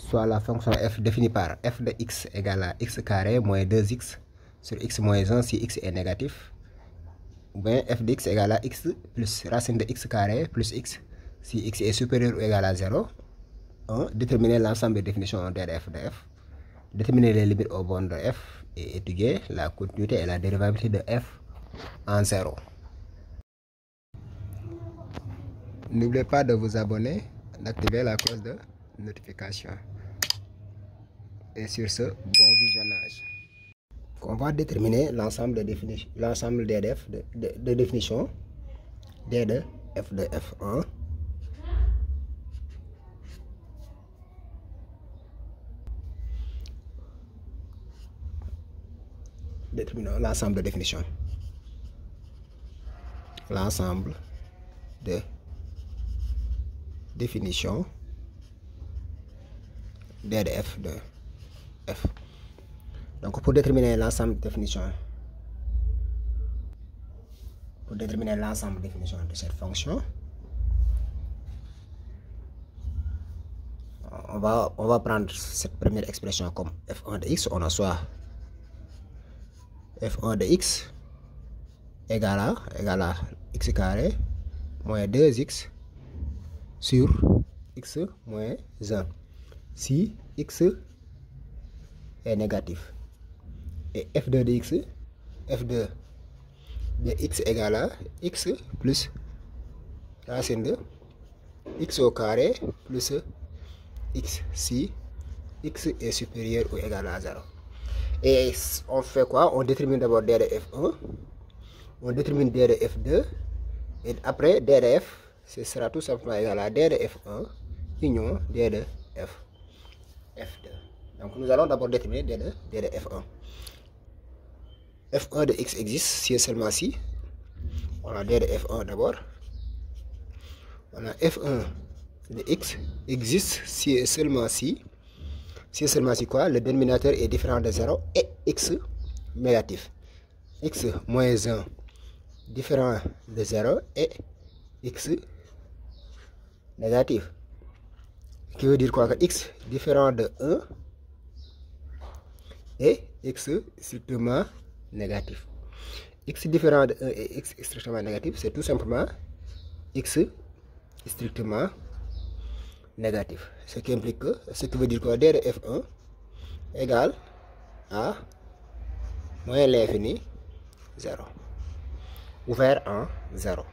soit la fonction f définie par f de x égale à x carré moins 2x sur x moins 1 si x est négatif, ou bien f de x égale à x plus racine de x carré plus x si x est supérieur ou égal à 0. 1. Déterminer l'ensemble des définitions D de f de f. Déterminer les limites aux bornes de f et étudier la continuité et la dérivabilité de f en 0. N'oubliez pas de vous abonner, d'activer la cloche de notification. Et sur ce, bon visionnage. On va déterminer l'ensemble des définitions D de f1. Déterminons l'ensemble de définitions. L'ensemble de définitions D de f de f. Donc pour déterminer l'ensemble de définitions, de cette fonction, on va prendre cette première expression comme f1 de x. On a soit f1 de x égale à x carré moins 2x sur x moins 1 si x est négatif, et f2 de x égale à x plus racine de x au carré plus x si x est supérieur ou égal à 0. Et on fait quoi? On détermine d'abord D de f1, on détermine D de f2, et après D de f, ce sera tout simplement égal à D de f1 union D de f2. Donc nous allons d'abord déterminer D de f1. f1 de x existe si et seulement si on a D de f1 d'abord. On a f1 de x existe si et seulement si quoi? Le dénominateur est différent de 0 et x négatif. X moins 1 différent de 0 et x négatif. Qui veut dire quoi? Que x différent de 1 et x strictement négatif. X différent de 1 et x strictement négatif, c'est tout simplement x strictement négatif. Ce qui implique que, ce qui veut dire que D de f1 égale à moins l'infini 0. Ouvert en 0.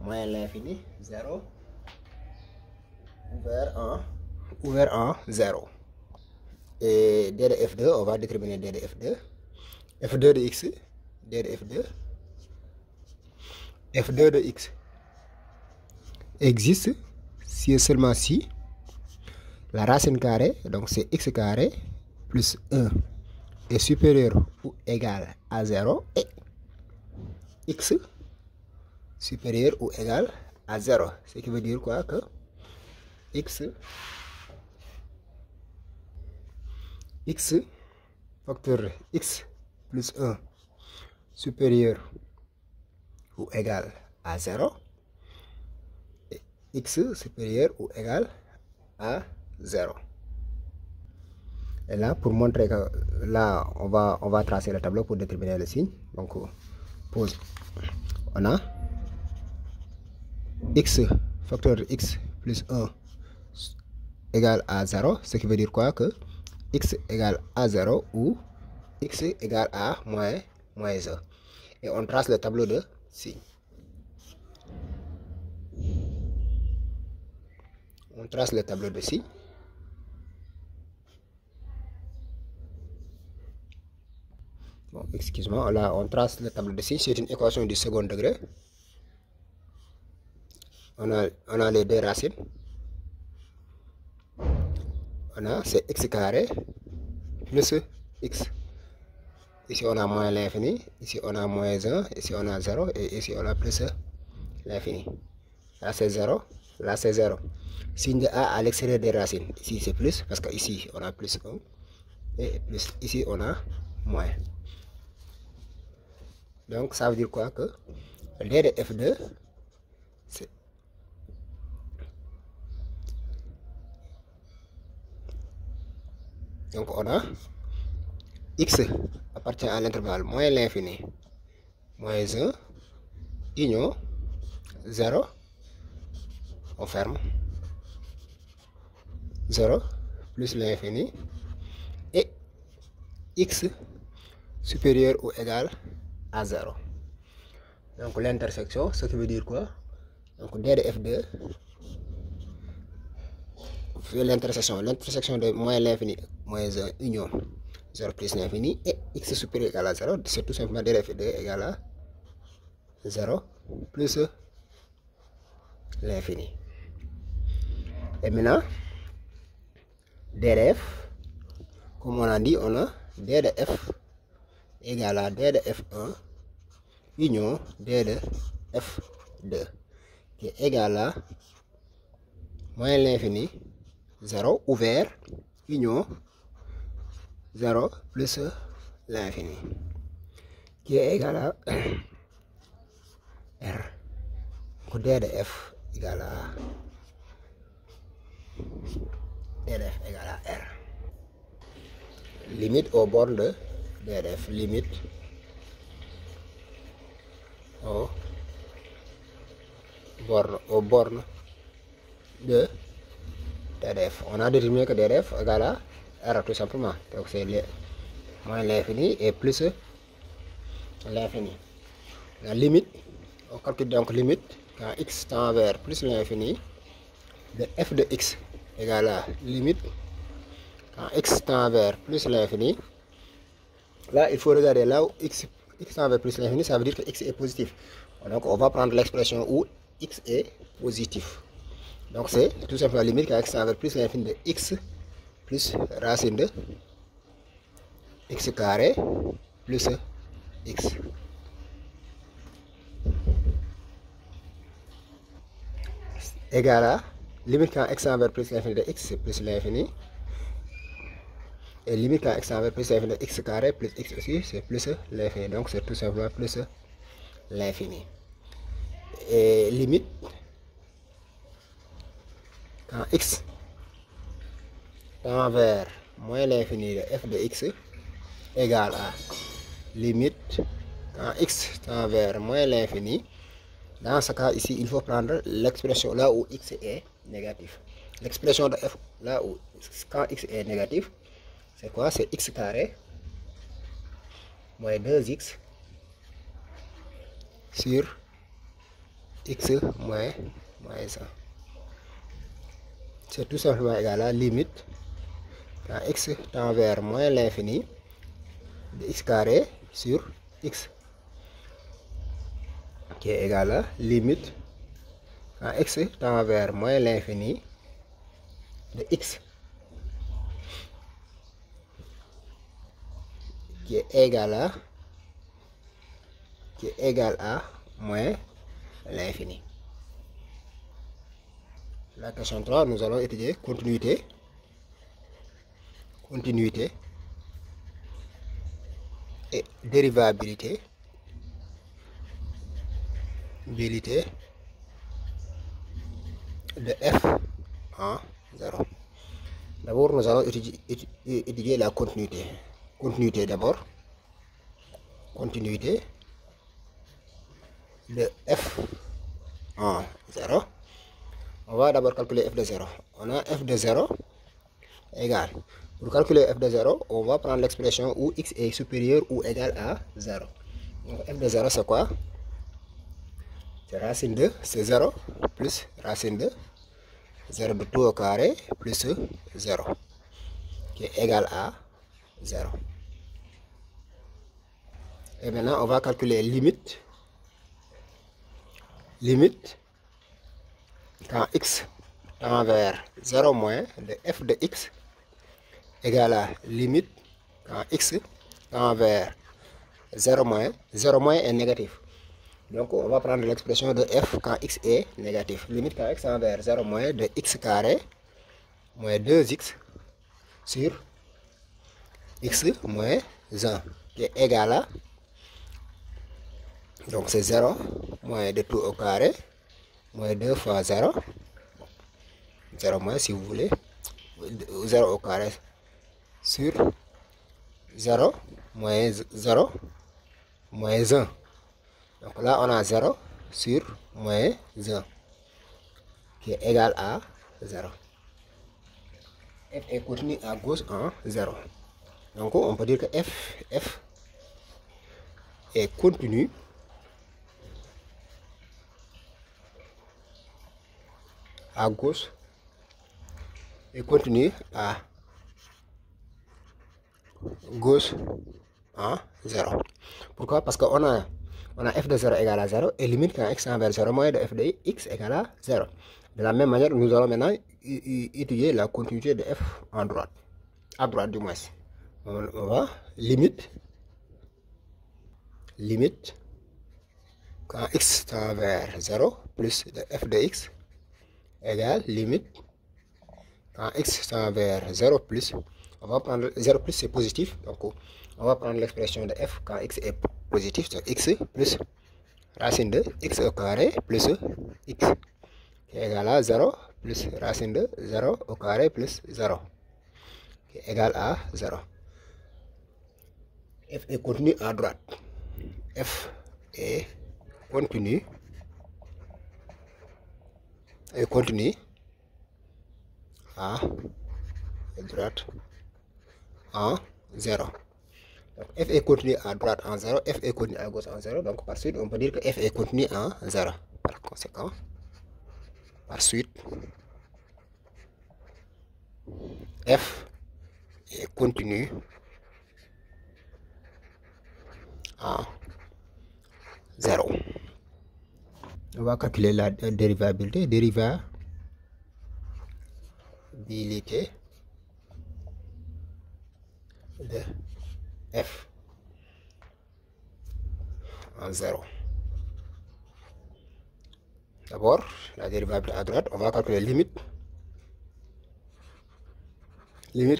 Moins l'infini 0. Ouvert en 0. Et D de f2, on va déterminer D de f2. f2 de x, D de f2. f2 de x existe si et seulement si la racine carrée, donc c'est x carré plus 1 est supérieur ou égal à 0 et x supérieur ou égal à 0. Ce qui veut dire quoi? Que x facteur x plus 1 supérieur ou égal à 0 et x supérieur ou égal à 0. Et là, pour montrer que là, on va tracer le tableau pour déterminer le signe. Donc, pause. On a x facteur x plus 1 égale à 0, ce qui veut dire quoi? Que x égale à 0 ou x égale à moins 1. Et on trace le tableau de signes. On trace le tableau de signes. Bon, excuse-moi, là on trace le tableau de signes. C'est une équation du second degré. On a les deux racines. On a c'est x carré plus x. Ici on a moins l'infini, ici on a moins 1, ici on a 0 et ici on a plus l'infini. Là c'est 0, là c'est 0. Signe de A à l'extérieur des racines. Ici c'est plus parce que ici on a plus 1 et plus ici on a moins. Donc ça veut dire quoi? Que D de f2 c'est Donc on a x appartient à l'intervalle moins l'infini, moins 1, union 0, on ferme, 0 plus l'infini, et x supérieur ou égal à 0. Donc l'intersection, ce qui veut dire quoi? Donc d de f2, l'intersection de moins l'infini, moins 1, union 0 plus l'infini, et x supérieur égal à 0, c'est tout simplement d de f2 égal à 0 plus l'infini. Et maintenant, d de f, comme on a dit, on a d de f égal à d de f1 union d de f2 qui est égal à moins l'infini 0 ouvert union 0 plus l'infini qui est égal à r. Donc d de f égal à r. Limite aux bornes de d de f, limite aux bornes de d de f. On a déterminé que d de f égale à r tout simplement. Donc c'est moins l'infini et plus l'infini. La limite, on calcule donc limite quand x tend vers plus l'infini de f de x égale à limite quand x tend vers plus l'infini. Là, il faut regarder là où x tend vers plus l'infini, ça veut dire que x est positif. Donc on va prendre l'expression où x est positif. Donc c'est tout simplement limite quand x tend vers plus l'infini de x plus racine de x carré plus x. Égal à limite quand x tend vers plus l'infini de x plus l'infini. Et limite quand x tend vers plus l'infini de x carré plus x aussi, c'est plus l'infini. Donc c'est tout simplement plus l'infini. Et limite quand x tend vers moins l'infini de f de x égale à limite quand x tend vers moins l'infini. Dans ce cas ici, il faut prendre l'expression là où x est négatif. L'expression de f là où quand x est négatif, c'est quoi? C'est x carré moins 2x sur x moins 1. C'est tout simplement égal à limite quand x tend vers moins l'infini de x carré sur x qui est égal à limite quand x tend vers moins l'infini de x qui est égal à moins l'infini. La question 3, nous allons étudier continuité et dérivabilité de f en 0. D'abord, nous allons étudier la continuité. Continuité d'abord. Continuité de f en 0. On va d'abord calculer f de 0. On a f de 0 égale. Pour calculer f de 0, on va prendre l'expression où x est supérieur ou égal à 0. Donc f de 0, c'est quoi? C'est racine de, c'est 0 plus racine de 0 de tout au carré plus 0 qui est égal à 0. Et maintenant, on va calculer limite quand x tend vers 0 moins de f de x égale à limite quand x tend vers 0 moins est négatif. Donc on va prendre l'expression de f quand x est négatif. Limite quand x tend vers 0 moins de x carré moins 2x sur x moins 1 qui est égal à, donc c'est 0 moins de tout au carré moins 2 fois 0. 0 moins si vous voulez, 0 au carré sur 0 moins 0 moins 1. Donc là, on a 0 sur moins 1 qui est égal à 0. F est contenu à gauche en 0. Donc on peut dire que F est contenu à gauche et contenu à gauche en 0. Pourquoi? Parce qu'on a f de 0 égale à 0 et limite quand x tend vers 0 moins de f de x égale à 0. De la même manière, nous allons maintenant étudier la continuité de f en droite, à droite du moins. On va limite quand x tend vers 0 plus de f de x égale limite quand x tend vers 0 plus, on va prendre 0 plus c'est positif, donc on va prendre l'expression de f quand x est positif, donc x plus racine de x au carré plus x qui est égal à 0 plus racine de 0 au carré plus 0 qui est égal à 0. F est contenu à droite. F est contenu à droite en 0. Donc f est contenu à droite en 0, f est contenu à gauche en 0. Donc par suite, on peut dire que f est contenu en 0. Par conséquent, par suite, f est contenu en 0. On va calculer la dérivabilité. Dérivabilité de f en 0. D'abord, la dérivabilité à droite, on va calculer limite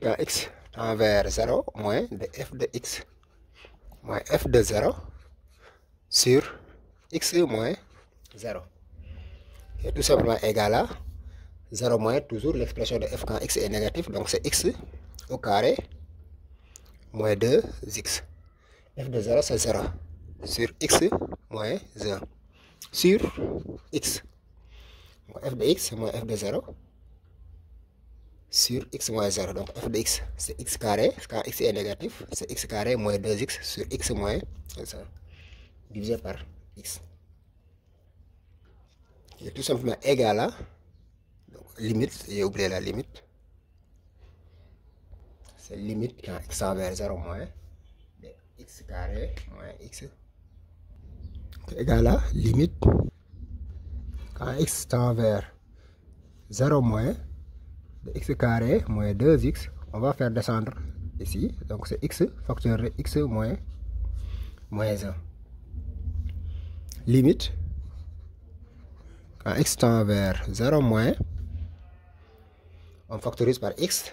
quand x tend vers 0 moins de f de x moins f de 0 sur x moins 0 qui est tout simplement égal à 0 moins toujours l'expression de f quand x est négatif, donc c'est x au carré moins 2x. F de 0 c'est 0 sur x moins 1 sur x. Donc f de x moins f de 0 sur x moins 0. Donc f de x c'est x carré, quand x est négatif, c'est x carré moins 2x sur x moins 1 divisé par x. Qui est tout simplement égal à, donc limite, j'ai oublié la limite. C'est limite quand x tend vers 0 moins de x carré moins x égal à limite quand x tend vers 0 moins de x carré moins 2x. On va faire descendre ici, donc c'est x facteur de x moins 1. Limite quand x tend vers 0 moins, on factorise par x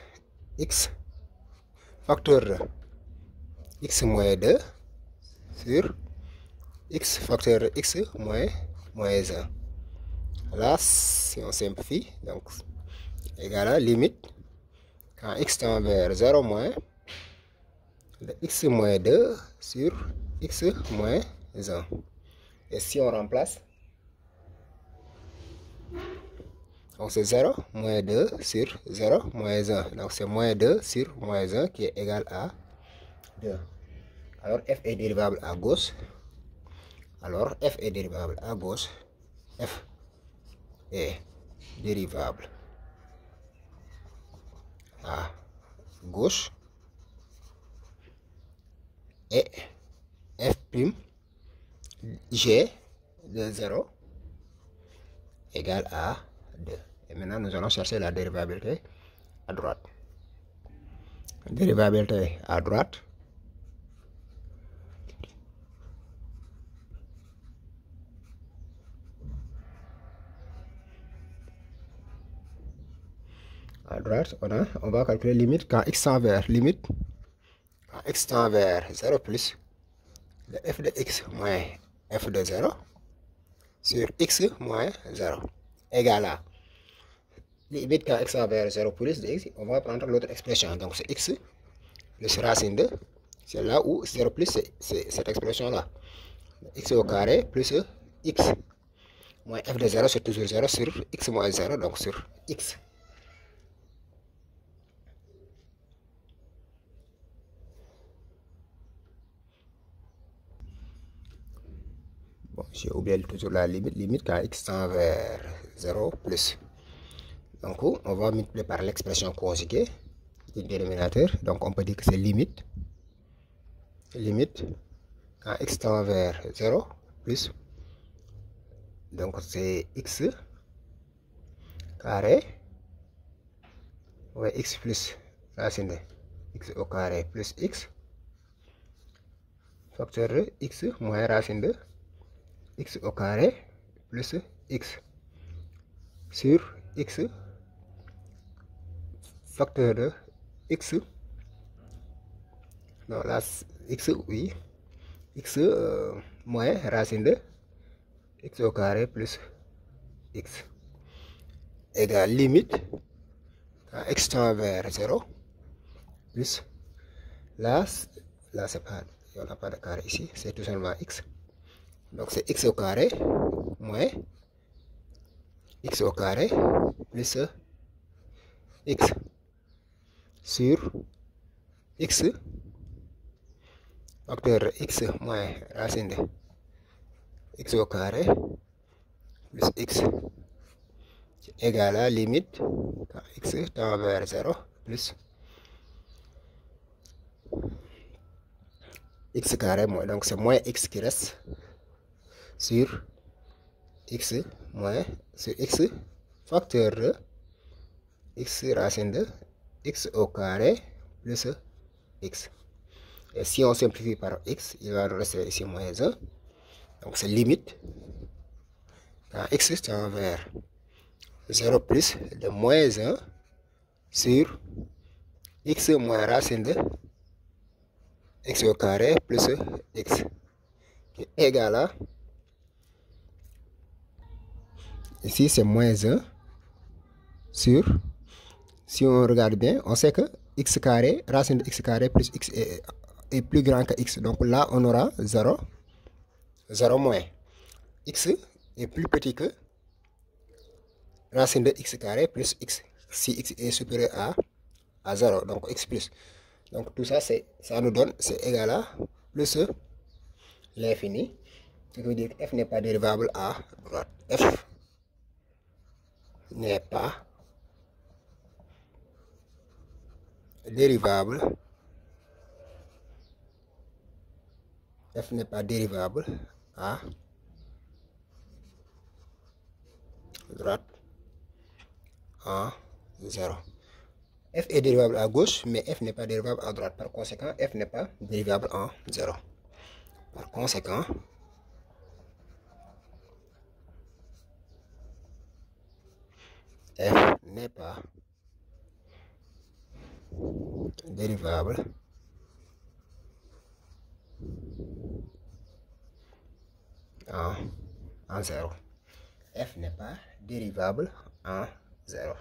facteur de x moins 2 sur x facteur de x moins 1. Là, si on simplifie, donc égal à limite quand x tend vers 0 moins de x moins 2 sur x moins 1. Et si on remplace, donc c'est 0 moins 2 sur 0 moins 1. Donc c'est moins 2 sur moins 1 qui est égal à 2. Alors f est dérivable à gauche. F est dérivable à gauche et f prime g de 0 égale à 2. Et maintenant, nous allons chercher la dérivabilité à droite. Dérivabilité à droite. À droite, on va calculer limite quand x tend vers 0 plus de f de x moins f de 0 sur x moins 0 égale à limite quand x tend vers 0 plus de x. On va prendre l'autre expression, donc c'est x plus racine de, c'est là où 0 plus c'est cette expression-là. X au carré plus x moins f de 0, c'est toujours 0 sur x moins 0, donc sur x. Bon, j'ai oublié toujours la limite quand x tend vers 0 plus. Donc, on va multiplier par l'expression conjuguée du dénominateur. Donc, on peut dire que c'est limite quand x tend vers 0 plus. Donc, c'est x carré, ouais, x plus racine de x au carré plus x, facteur de x moins racine de x au carré plus x sur x, facteur de x, non là x, oui, x moins racine de x au carré plus x égale limite quand x tend vers 0 plus, là c'est pas, on n'a pas de carré ici, c'est tout simplement x. Donc c'est x au carré moins x au carré plus x sur x, facteur x moins racine de x au carré plus x égale à limite quand x tend vers 0 plus x carré moins, donc c'est moins x qui reste sur x moins sur x, facteur de x racine de x au carré plus x. Et si on simplifie par x, il va rester ici moins 1. Donc c'est limite quand x tend vers 0 plus de moins 1 sur x moins racine de x au carré plus x qui est égal à, ici c'est moins 1 sur, si on regarde bien, on sait que x carré, racine de x carré plus x est plus grand que x. Donc là, on aura 0, 0 moins. X est plus petit que racine de x carré plus x. Si x est supérieur à 0, donc x plus. Donc tout ça, ça nous donne, c'est égal à plus l'infini. Ce qui veut dire que f n'est pas dérivable à droite. F n'est pas dérivable. F n'est pas dérivable à droite en 0. F est dérivable à gauche, mais f n'est pas dérivable à droite. Par conséquent, f n'est pas dérivable en 0. Par conséquent, f n'est pas dérivable en 0. F n'est pas dérivable en 0.